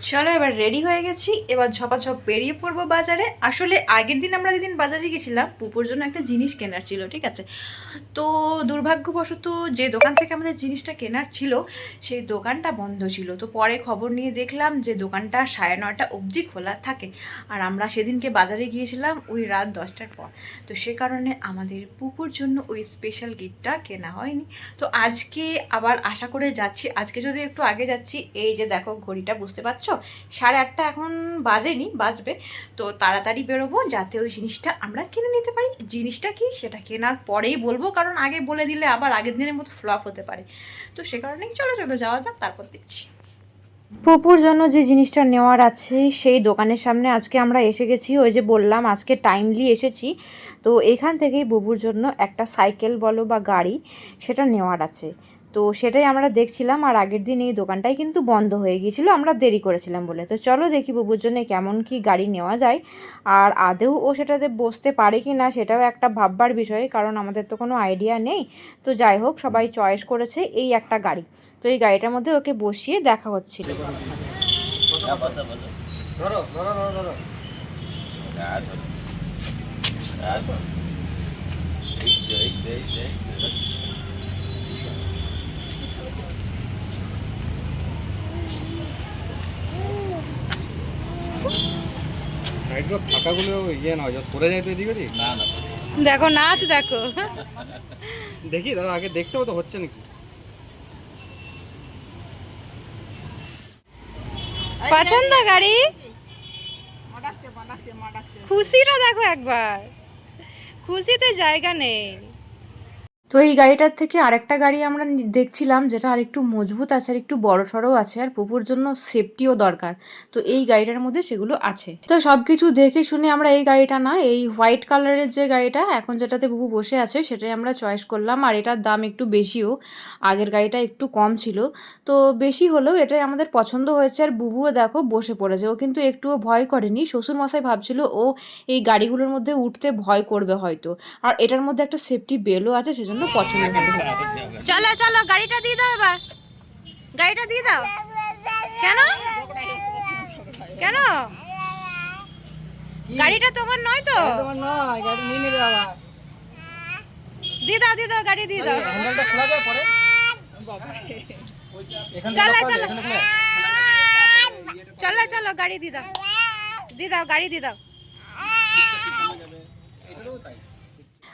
চলো এবার রেডি হয়ে গেছি, এবার ঝপাঝপ বেরিয়ে পড়বো বাজারে। আসলে আগের দিন আমরা যেদিন বাজারে গেছিলাম পুপুর জন্য একটা জিনিস কেনার ছিল, ঠিক আছে। তো দুর্ভাগ্যবশত যে দোকান থেকে আমাদের জিনিসটা কেনার ছিল সেই দোকানটা বন্ধ ছিল। তো পরে খবর নিয়ে দেখলাম যে দোকানটা 9:30 অবধি খোলা থাকে, আর আমরা সেদিনকে বাজারে গিয়েছিলাম ওই রাত 10টার পর। তো সে কারণে আমাদের পুপুর জন্য ওই স্পেশাল গিফটটা কেনা হয়নি। তো আজকে আবার আশা করে যাচ্ছি, আজকে যদি একটু আগে যাচ্ছি। এই যে দেখো ঘড়িটা, বুঝতে পারছো 8:30 এখন বাজেনি, বাজবে। তো তাড়াতাড়ি বেরোবো যাতে ওই জিনিসটা আমরা কিনে নিতে পারি। জিনিসটা কি সেটা কেনার পরেই বলবো, কারণ আগে বলে দিলে আবার আগের দিনের মতো ফ্লপ হতে পারে। তো সে কারণেই চলো চলো যাওয়া যাক, তারপর দেখছি। পুপুর জন্য যে জিনিসটা নেওয়ার আছে সেই দোকানের সামনে আজকে আমরা এসে গেছি। ওই যে বললাম আজকে টাইমলি এসেছি। তো এখান থেকেই বুবুর জন্য একটা সাইকেল বলো বা গাড়ি সেটা নেওয়ার আছে। তো সেটাই আমরা দেখছিলাম, আর আগের দিন এই দোকানটাই কিন্তু বন্ধ হয়ে গিয়েছিলো, আমরা দেরি করেছিলাম বলে। তো চলো দেখি বুবুর জন্য কেমন কি গাড়ি নেওয়া যায়, আর আদৌ ও সেটাতে বসতে পারে কি না সেটাও একটা ভাববার বিষয়, কারণ আমাদের তো কোনো আইডিয়া নেই। তো যাই হোক, সবাই চয়েস করেছে এই একটা গাড়ি। তো এই গাড়িটার মধ্যে ওকে বসিয়ে দেখা হচ্ছিল। ফাঁকাগুলো ইয়ে নয়, সরে যায় তো এদিকে না না। দেখো নাচ দেখো, দেখি দাঁড়া, আগে দেখতে তো হচ্ছে নাকি। পছন্দ গাড়ি, খুশিটা দেখো একবার, খুশিতে জায়গা নেই। তো এই গাড়িটার থেকে আরেকটা গাড়ি আমরা দেখছিলাম যেটা আর একটু মজবুত আছে, আর একটু বড় সড়ো আছে, আর পুপুর জন্য সেফটিও দরকার। তো এই গাড়িটার মধ্যে সেগুলো আছে। তো সব কিছু দেখে শুনে আমরা এই গাড়িটা না, এই হোয়াইট কালারের যে গাড়িটা এখন যেটাতে পুপু বসে আছে সেটাই আমরা চয়েস করলাম। আর এটার দাম একটু বেশিও, আগের গাড়িটা একটু কম ছিল। তো বেশি হলেও এটাই আমাদের পছন্দ হয়েছে। আর বুবুও দেখো বসে পড়েছে, ও কিন্তু একটুও ভয় করেনি। শ্বশুরমশাই ভাবছিল ও এই গাড়িগুলোর মধ্যে উঠতে ভয় করবে হয়তো, আর এটার মধ্যে একটা সেফটি বেলও আছে, সেজন্য পছন্দ হলো। চলো চলো গাড়িটা দিয়ে দাও, এবার গাড়িটা দিয়ে দাও। কেন কেন গাড়িটা তোমার নয় তো? তোমার নয়, গাড়ি নিয়ে নেবে আবার। দিয়ে দাও দিয়ে দাও, গাড়ি দিয়ে দাও। হ্যান্ডেলটা খোলা যায় পরে। চলো চলো চলো চলো, গাড়ি দিয়ে দাও, দিয়ে দাও, গাড়ি দিয়ে দাও।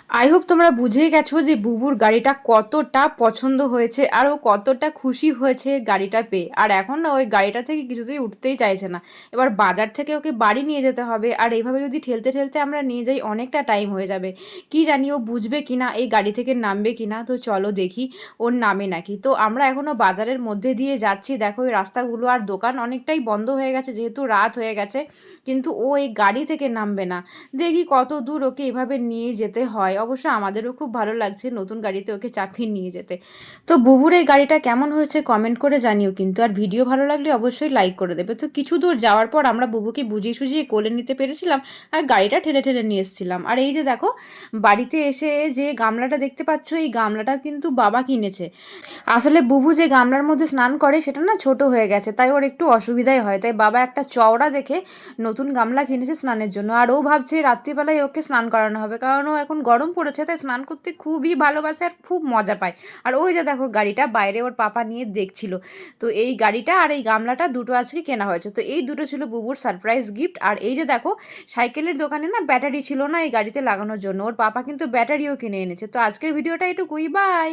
আই হোপ তোমরা বুঝেই গেছো যে বুবুর গাড়িটা কতটা পছন্দ হয়েছে, আর ও কতটা খুশি হয়েছে গাড়িটা পেয়ে। আর এখন না ওই গাড়িটা থেকে কিছুতেই উঠতেই চাইছে না। এবার বাজার থেকে ওকে বাড়ি নিয়ে যেতে হবে, আর এইভাবে যদি ঠেলতে ঠেলতে আমরা নিয়ে যাই অনেকটা টাইম হয়ে যাবে। কি জানি ও বুঝবে কি না, এই গাড়ি থেকে নামবে কি না। তো চলো দেখি ওর নামে নাকি। তো আমরা এখনও বাজারের মধ্যে দিয়ে যাচ্ছি, দেখো ওই রাস্তাগুলো আর দোকান অনেকটাই বন্ধ হয়ে গেছে যেহেতু রাত হয়ে গেছে। কিন্তু ও এই গাড়ি থেকে নামবে না। দেখি কত দূর ওকে এভাবে নিয়ে যেতে হয়। অবশ্য আমাদেরও খুব ভালো লাগছে নতুন গাড়িতে ওকে চাপিয়ে নিয়ে যেতে। তো বুবুর এই গাড়িটা কেমন হয়েছে কমেন্ট করে জানিও কিন্তু, আর ভিডিও ভালো লাগলে অবশ্যই লাইক করে দেবে। তো কিছু দূর যাওয়ার পর আমরা বুবুকে বুঝিয়ে সুঝিয়ে কোলে নিতে পেরেছিলাম, আর গাড়িটা ঠেলে ঠেলে নিয়ে এসেছিলাম। আর এই যে দেখো বাড়িতে এসে যে গামলাটা দেখতে পাচ্ছ, এই গামলাটা কিন্তু বাবা কিনেছে। আসলে বুবু যে গামলার মধ্যে স্নান করে সেটা না ছোট হয়ে গেছে, তাই ওর একটু অসুবিধাই হয়। তাই বাবা একটা চওড়া দেখে নতুন গামলা কিনেছে স্নানের জন্য। আর ও ভাবছে রাত্রিবেলায় ওকে স্নান করানো হবে, কারণ ও এখন গরম পড়েছে, তাই স্নান করতে খুবই ভালোবাসে আর খুব মজা পায়। আর ওই যে দেখো গাড়িটা বাইরে ওর পাপা নিয়ে দেখছিল। তো এই গাড়িটা আর এই গামলাটা দুটো আজকে কেনা হয়েছে। তো এই দুটো ছিল বুবুর সারপ্রাইজ গিফট। আর এই যে দেখো সাইকেলের দোকানে না ব্যাটারি ছিল না এই গাড়িতে লাগানোর জন্য, ওর পাপা কিন্তু ব্যাটারিও কিনে এনেছে। তো আজকের ভিডিওটা এটুকুই, বাই।